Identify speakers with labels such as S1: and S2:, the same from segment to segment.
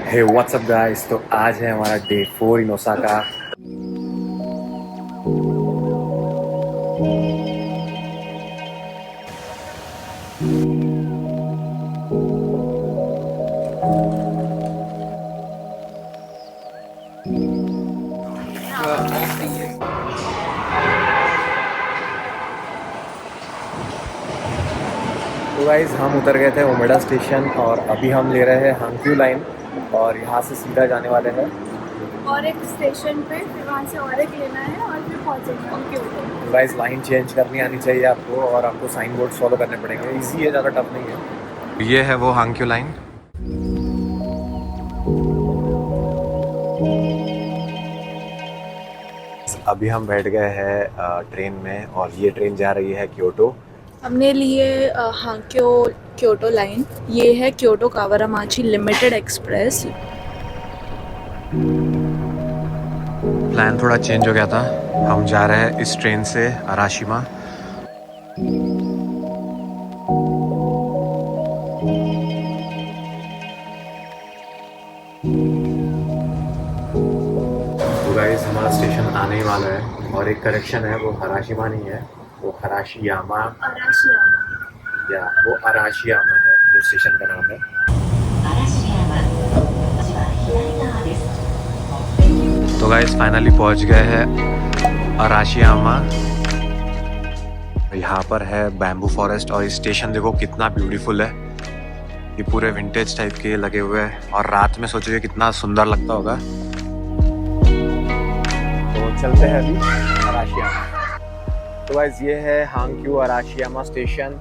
S1: हे WhatsApp guys, तो आज है हमारा डे 4 इन ओसाका। तो गाइस हम उतर गए थे ओमेडा स्टेशन और अभी हम ले रहे हैं हांक्यू लाइन और यहाँ से सीधा जाने वाले हैं
S2: और एक स्टेशन पे, फिर वहाँ से और एक लेना है और फिर पहुँचेंगे हम क्योटो।
S1: गाइस लाइन चेंज करनी आनी चाहिए आपको और आपको साइन बोर्ड फॉलो करने पड़ेंगे। इजी है, ज़्यादा टफ नहीं है। ये है वो हांक्यू लाइन। अभी हम बैठ गए हैं ट्रेन में और ये ट्रेन जा रही है क्योटो।
S2: हमने लिए हांक्यो क्योटो लाइन। ये है क्योटो कावारामाची लिमिटेड एक्सप्रेस।
S1: प्लान थोड़ा चेंज हो गया था। हम जा रहे हैं इस ट्रेन से अराशिमा। तो गाइस हमारा स्टेशन आने ही वाला है और एक करेक्शन है, वो हराशिमा नहीं है, वो हराशियामा या वो अराशियामा है जो स्टेशन का नाम है। तो गाइस फाइनली पहुंच गए हैं अराशियामा। यहाँ पर है बैम्बू फॉरेस्ट और स्टेशन देखो कितना ब्यूटीफुल है। ये पूरे विंटेज टाइप के लगे हुए हैं और रात में सोचिए कितना सुंदर लगता होगा। तो चलते हैं अभी अराशियामा। तो गाइस ये है हांक्यू अराशियामा स्टेशन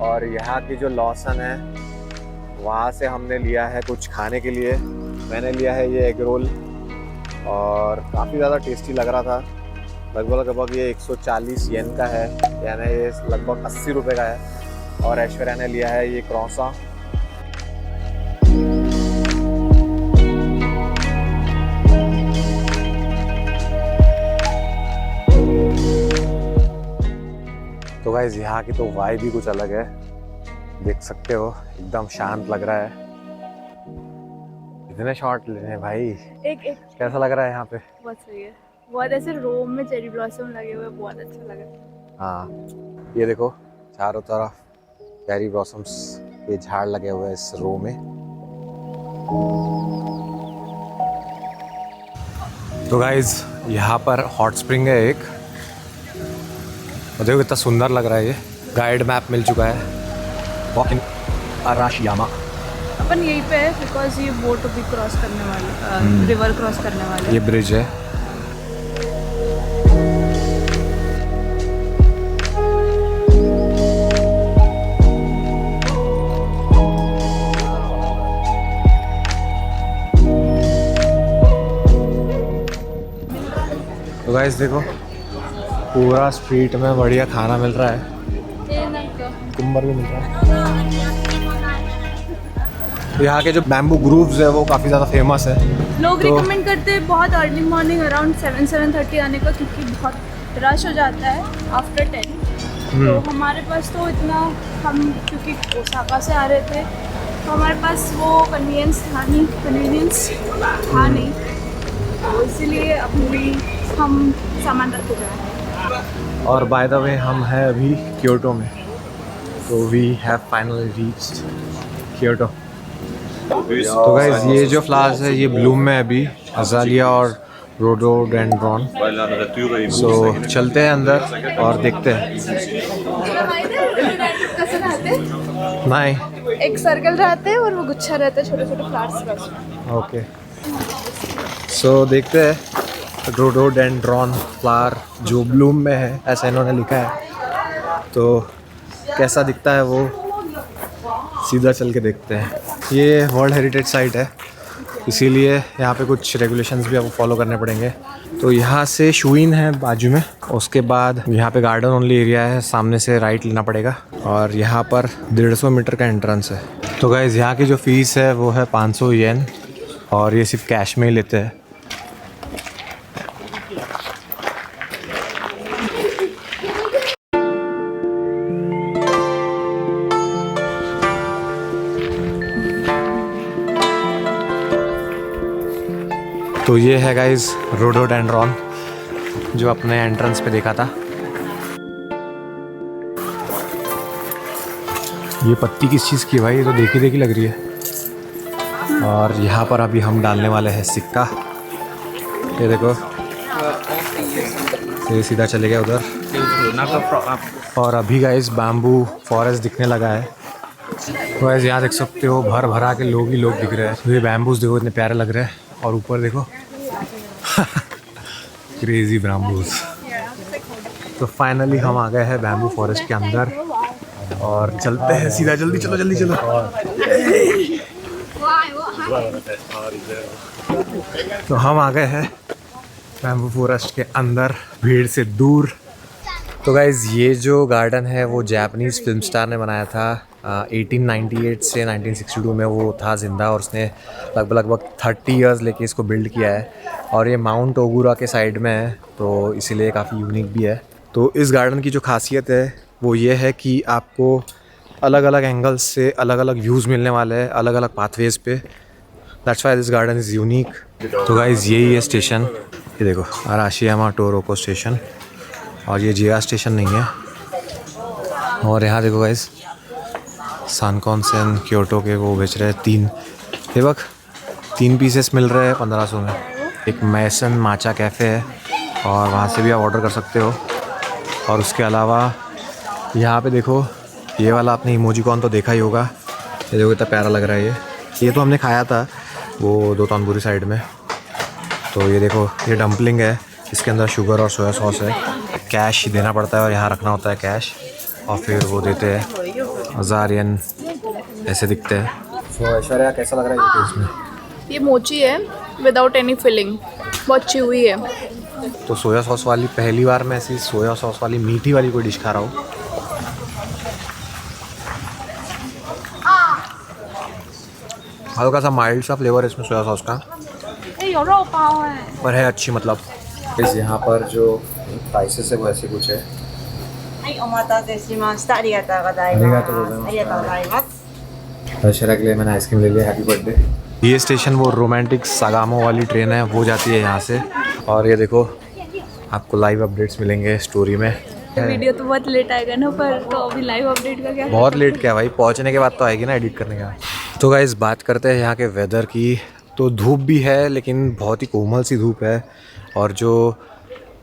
S1: और यहाँ की जो लॉसन है वहाँ से हमने लिया है कुछ खाने के लिए। मैंने लिया है ये एग रोल और काफ़ी ज़्यादा टेस्टी लग रहा था। लगभग ये 140 येन का है, यानी ये लगभग 80 रुपये का है। और ऐश्वर्या ने लिया है ये क्रॉसा। तो गाइस यहाँ की तो वाइब भी कुछ अलग है, देख सकते हो एकदम शांत लग रहा है। इतने शॉट लेने हैं भाई।
S2: एक
S1: कैसा लग रहा है यहाँ पे?
S2: बहुत सही है। बहुत ऐसे रोम में चेरी ब्लॉसम लगे हुए, बहुत अच्छा लग रहा है।
S1: हाँ ये देखो चारों तरफ चेरी ब्लॉसम्स के झाड़ लगे हुए हैं इस रो में। तो गाइज यहाँ पर हॉट स्प्रिंग है एक, देखो कितना सुंदर लग रहा है। ये गाइड मैप मिल चुका है वॉक इन अराशियामा।
S2: अपन यहीं पे है बिकॉज ये बोट भी क्रॉस करने वाले, रिवर क्रॉस करने वाले।
S1: ये ब्रिज है। तो गाइस देखो पूरा स्ट्रीट में बढ़िया खाना मिल रहा है, कुम्बर भी मिल रहा है। यहाँ के जो बैम्बू ग्रूव्स है वो काफ़ी ज़्यादा फेमस है।
S2: लोग रिकमेंड करते हैं बहुत अर्ली मॉर्निंग अराउंड 7-7:30 आने का, क्योंकि बहुत रश हो जाता है आफ्टर 10। तो हमारे पास तो इतना, हम क्योंकि ओसाका से आ रहे थे तो हमारे पास वो कन्वीनियंस था नहीं, तो इसीलिए अभी हम सामान रख के जा रहे हैं।
S1: और बाय द वे हम हैं अभी क्योटो में, तो we have finally reached Kyoto. तो गाइस ये जो फ्लावर्स है ये ब्लूम में अभी, अजालिया और रोडोडेंड्रॉन। सो चलते हैं अंदर और देखते हैं। नहीं,
S2: एक सर्कल रहते हैं और वो गुच्छा रहता है, छोटे छोटे फ्लावर्स।
S1: ओके सो देखते हैं रोडोडेंड्रॉन फ्लावर जो ब्लूम में है, ऐसा इन्होंने लिखा है। तो कैसा दिखता है वो सीधा चल के देखते हैं। ये वर्ल्ड हेरिटेज साइट है, इसीलिए यहाँ पे कुछ रेगुलेशंस भी आपको फॉलो करने पड़ेंगे। तो यहाँ से शुइन है बाजू में, उसके बाद यहाँ पे गार्डन ओनली एरिया है, सामने से राइट लेना पड़ेगा और यहाँ पर 150 मीटर का एंट्रेंस है। तो गाइस यहाँ की जो फीस है वो है 500 येन और ये सिर्फ कैश में ही लेते हैं। तो ये है गाइस रोडोडेंड्रॉन जो अपने एंट्रेंस पे देखा था। ये पत्ती किस चीज़ की है भाई, ये तो देखी देखी लग रही है। और यहाँ पर अभी हम डालने वाले हैं सिक्का। ये देखो, ये सीधा चले गया उधर। और अभी गाइस बैम्बू फॉरेस्ट दिखने लगा है। तो गाइस यहाँ देख सकते हो भर भरा के लोग ही लोग दिख रहे हैं। तो ये बैम्बूज देखो इतने प्यारे लग रहे हैं। और ऊपर देखो क्रेजी बैम्बूज। तो फाइनली हम आ गए हैं बैम्बू फॉरेस्ट के अंदर और चलते हैं सीधा। जल्दी चलो जल्दी चलो। तो हम आ गए हैं बैम्बू फॉरेस्ट के अंदर, भीड़ से दूर। तो गाइज ये जो गार्डन है वो जापानीज़ फिल्म स्टार ने बनाया था। 1898 से 1962 में वो था ज़िंदा और उसने लगभग 30 इयर्स लेके इसको बिल्ड किया है। और ये माउंट ओगुरा के साइड में है तो इसीलिए काफ़ी यूनिक भी है। तो इस गार्डन की जो खासियत है वो ये है कि आपको अलग अलग एंगल्स से अलग अलग व्यूज़ मिलने वाले हैं, अलग अलग पाथवेज़ पे। That's why this garden is unique. तो गाइज यही है स्टेशन, ये देखो अराशियामा टोरोको स्टेशन। और ये जिया स्टेशन नहीं है। और यहाँ देखो गाइज सानकॉनसेन क्योटो के वो बेच रहे हैं 3 पीसेस मिल रहे हैं 1500 में। एक मैसन माचा कैफ़े है और वहाँ से भी आप ऑर्डर कर सकते हो। और उसके अलावा यहाँ पे देखो ये वाला आपने इमोजीकॉन तो देखा ही होगा। ये देखो कितना प्यारा लग रहा है। ये तो हमने खाया था वो दो तानपुरी साइड में। तो ये देखो ये डम्पलिंग है, इसके अंदर शुगर और सोया सॉस है। कैश देना पड़ता है और यहाँ रखना होता है कैश और फिर वो देते हैं 1000 येन ऐसे दिखते हैं। तो ऐश्वर्या कैसा लग रहा है ये इसमें?
S2: ये मोची है विदाउट एनी फिलिंग, बहुत च्यूई है।
S1: तो सोया सॉस वाली पहली बार मैं ऐसी सोया सॉस वाली मीठी वाली कोई डिश खा रहा हूँ। हल्का सा माइल्ड सा फ्लेवर है इसमें सोया सॉस का, पर है अच्छी। मतलब इस यहाँ पर जो प्राइसेस है वो ऐसे कुछ है। ऐश्वर्या के लिए मैंने आइसक्रीम ले लिया, हैप्पी बर्थडे। ये स्टेशन वो रोमांटिक सागामो वाली ट्रेन है वो जाती है यहाँ से। और ये देखो आपको लाइव अपडेट्स मिलेंगे स्टोरी में।
S2: वीडियो तो बहुत लेट आएगा ना, पर तो अभी लाइव अपडेट का क्या?
S1: बहुत लेट क्या भाई, पहुँचने के बाद तो आएगी ना एडिट करने का। तो गाइस बात करते हैं यहाँ के वेदर की। तो धूप भी है लेकिन बहुत ही कोमल सी धूप है और जो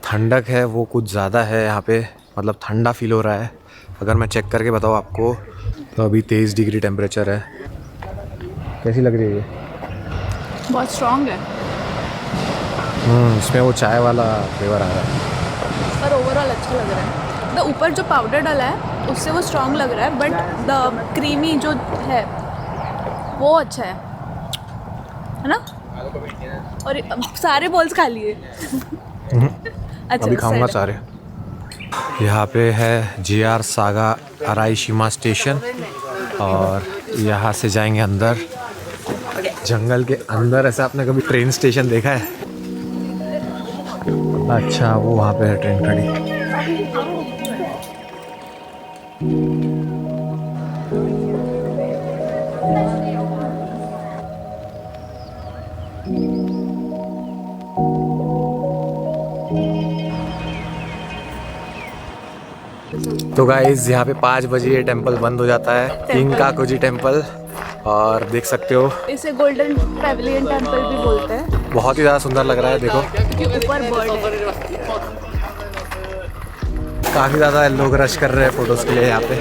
S1: ठंडक है वो कुछ ज़्यादा है यहाँ पे, मतलब ठंडा फील हो रहा है। अगर मैं चेक करके बताऊँ आपको तो अभी 23 डिग्री टेम्परेचर है। कैसी लग रही है ये?
S2: बहुत स्ट्रॉन्ग है।
S1: इसमें वो चाय वाला फ्लेवर आ रहा है
S2: पर ओवरऑल अच्छा लग रहा है। द ऊपर जो पाउडर डाला है उससे वो स्ट्रॉन्ग लग रहा है, बट द क्रीमी जो है वो अच्छा है ना? और सारे बॉल्स खा लिए। अच्छा
S1: अभी खाऊंगा सारे। यहाँ पे है JR सागा अराईशिमा स्टेशन और यहाँ से जाएंगे अंदर जंगल के अंदर। ऐसा आपने कभी ट्रेन स्टेशन देखा है? अच्छा वो वहाँ पे है ट्रेन खड़ी। तो गाइज यहाँ पे 5 बजे ये टेम्पल बंद हो जाता है, किंकाकुजी टेम्पल। और देख सकते हो
S2: इसे गोल्डन पैविलियन टेम्पल भी बोलते हैं।
S1: बहुत ही ज़्यादा सुंदर लग रहा है। देखो
S2: क्योंकि ऊपर बर्ड है।
S1: काफ़ी ज़्यादा लोग रश कर रहे हैं फ़ोटोज़ के लिए यहाँ पे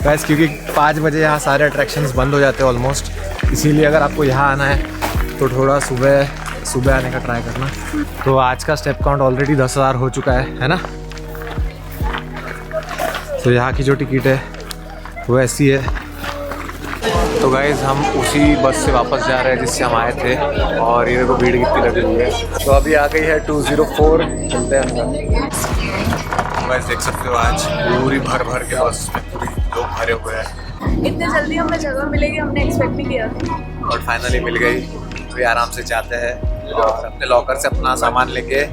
S1: गाइस, क्योंकि 5 बजे यहाँ सारे अट्रैक्शंस बंद हो जाते हैं ऑलमोस्ट। इसीलिए अगर आपको यहाँ आना है तो थोड़ा सुबह आने का ट्राई करना। तो आज का स्टेप काउंट ऑलरेडी 10,000 हो चुका है ना? तो यहाँ की जो टिकट है वो ऐसी है। तो गाइज़ हम उसी बस से वापस जा रहे हैं जिससे हम आए थे और ये देखो भीड़ कितनी लगी हुई है। तो अभी आ गई है 204, चलते हैं अंदर। गाइस देख सकते हो आज पूरी भर के बस में पूरी लोग भरे हुए हैं।
S2: इतने जल्दी हमें जगह मिलेगी हमने एक्सपेक्ट नहीं किया
S1: और फाइनली मिल गई। तो आराम से जाते हैं और अपने लॉकर से अपना सामान लेके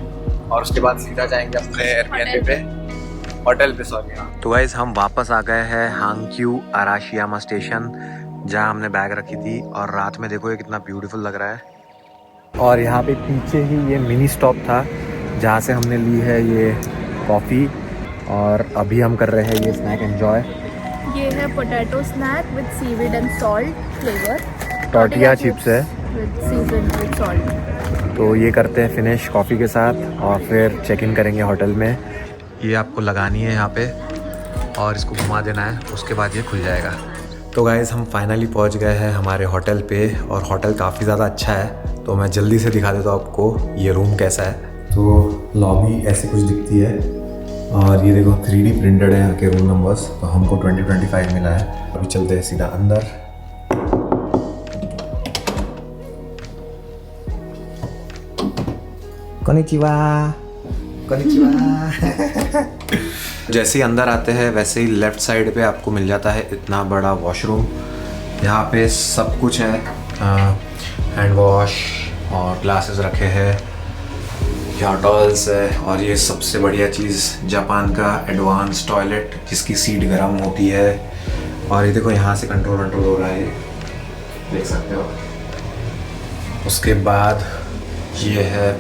S1: और उसके बाद सीधा जाएंगे अपने एयरबीएनबी पे, होटल पे सॉरी। तो गाइस हम वापस आ गए हैं हांग्क्यू अराशियामा स्टेशन जहाँ हमने बैग रखी थी। और रात में देखो ये कितना ब्यूटीफुल लग रहा है। और यहाँ पे पीछे ही ये मिनी स्टॉप था जहाँ से हमने ली है ये कॉफ़ी, और अभी हम कर रहे हैं ये स्नैक एंजॉय।
S2: ये है potato snack with seaweed and salt flavour.
S1: Tortilla chips है
S2: विद सीजन विद सॉल्ट।
S1: तो ये करते हैं फिनिश कॉफ़ी के साथ और फिर चेक इन करेंगे होटल में। ये आपको लगानी है यहाँ पे और इसको घुमा देना है, उसके बाद ये खुल जाएगा। तो गाइस हम फाइनली पहुँच गए हैं हमारे होटल पे, और होटल काफ़ी ज़्यादा अच्छा है। तो मैं जल्दी से दिखा देता हूँ आपको ये रूम कैसा है। तो लॉबी ऐसी कुछ दिखती है, और ये देखो 3D प्रिंटेड है यहाँ के रूम नंबर्स। तो हमको 2025 मिला है। अभी चलते हैं सीधा अंदर। Konnichiwa konnichiwa. जैसे ही अंदर आते हैं वैसे ही लेफ़्ट साइड पे आपको मिल जाता है इतना बड़ा वॉशरूम। यहाँ पे सब कुछ है, हैंड वॉश और ग्लासेस रखे हैं, यहाँ टॉवल्स है, और ये सबसे बढ़िया चीज़ जापान का एडवांस टॉयलेट जिसकी सीट गर्म होती है। और ये देखो यहाँ से कंट्रोल हो रहा है, देख सकते हो। उसके बाद ये है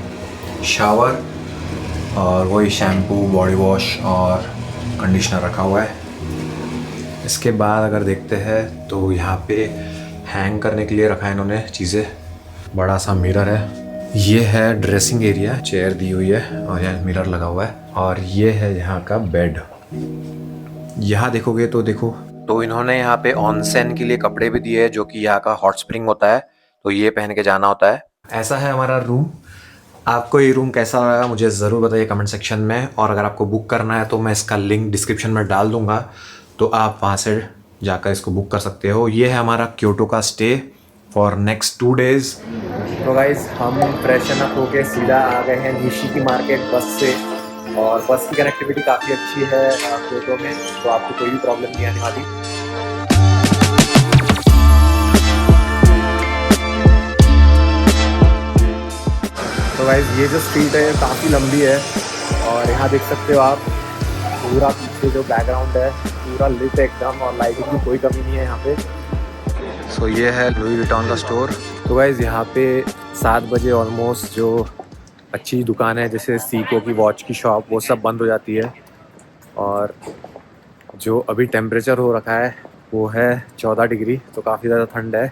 S1: शावर, और वही शैम्पू, बॉडी वॉश और कंडीशनर रखा हुआ है। इसके बाद अगर देखते हैं तो यहाँ पे हैंग करने के लिए रखा है इन्होंने चीज़ें। बड़ा सा मिरर है। ये है ड्रेसिंग एरिया, चेयर दी हुई है और यहाँ मिरर लगा हुआ है। और ये है यहाँ का बेड। यहाँ देखोगे तो देखो, तो इन्होंने यहाँ पे ऑनसेन के लिए कपड़े भी दिए हैं जो कि यहाँ का हॉट स्प्रिंग होता है, तो ये पहन के जाना होता है। ऐसा है हमारा रूम। आपको ये रूम कैसा लगा मुझे ज़रूर बताइए कमेंट सेक्शन में। और अगर आपको बुक करना है तो मैं इसका लिंक डिस्क्रिप्शन में डाल दूँगा, तो आप वहाँ से जाकर इसको बुक कर सकते हो। ये है हमारा क्योटो का स्टे फॉर नेक्स्ट 2 डेज़। तो गाइज़ हम फ्रेशन अप होके सीधा आ गए हैं निशिकी मार्केट बस से, और बस की कनेक्टिविटी काफ़ी अच्छी है क्योटो में, तो आपको कोई भी प्रॉब्लम नहीं आने वाली। तो गाइस ये जो स्ट्रीट है काफ़ी लंबी है, और यहाँ देख सकते हो आप पूरा पीछे जो बैकग्राउंड है पूरा लिट एकदम, और लाइटिंग की कोई कमी नहीं है यहाँ पे। सो ये है लुई विटॉन का स्टोर। तो गाइस यहाँ पे 7 बजे ऑलमोस्ट जो अच्छी दुकान है जैसे सीको की वॉच की शॉप, वो सब बंद हो जाती है। और जो अभी टेम्परेचर हो रखा है वो है 14 डिग्री, तो काफ़ी ज़्यादा ठंड है।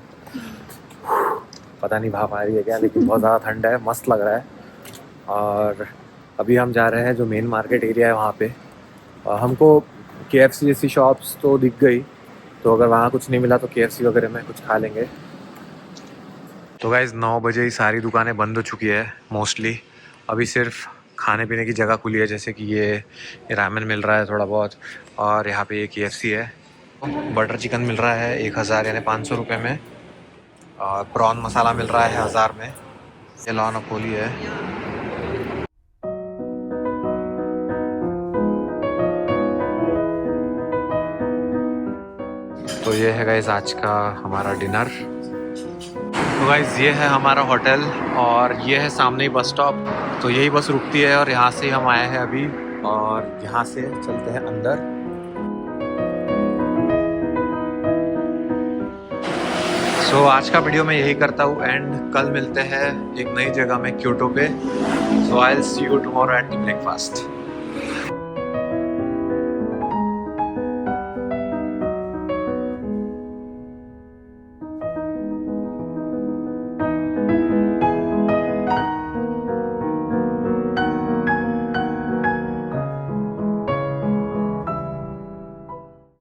S1: पता नहीं भाप आ रही है क्या, लेकिन बहुत ज़्यादा ठंड है, मस्त लग रहा है। और अभी हम जा रहे हैं जो मेन मार्केट एरिया है वहाँ पे। हमको KFC जैसी शॉप्स तो दिख गई, तो अगर वहाँ कुछ नहीं मिला तो KFC वगैरह में कुछ खा लेंगे। तो गाइज़ 9 बजे ही सारी दुकानें बंद हो चुकी है मोस्टली। अभी सिर्फ खाने पीने की जगह खुली है, जैसे कि ये रामेन मिल रहा है थोड़ा बहुत, और यहाँ पे ये KFC है। बटर चिकन मिल रहा है 1000 यानी 500 रुपये में, और प्रॉन मसाला मिल रहा है 1000 में। ये लॉन अपोली है। तो ये है गाइस आज का हमारा डिनर। तो गाइस ये है हमारा होटल, और ये है सामने ही बस स्टॉप। तो यही बस रुकती है, और यहाँ से हम आए हैं अभी, और यहाँ से चलते हैं अंदर। सो आज का वीडियो मैं यही करता हूँ एंड कल मिलते हैं एक नई जगह में क्योटो पे। So I will see you tomorrow at the breakfast.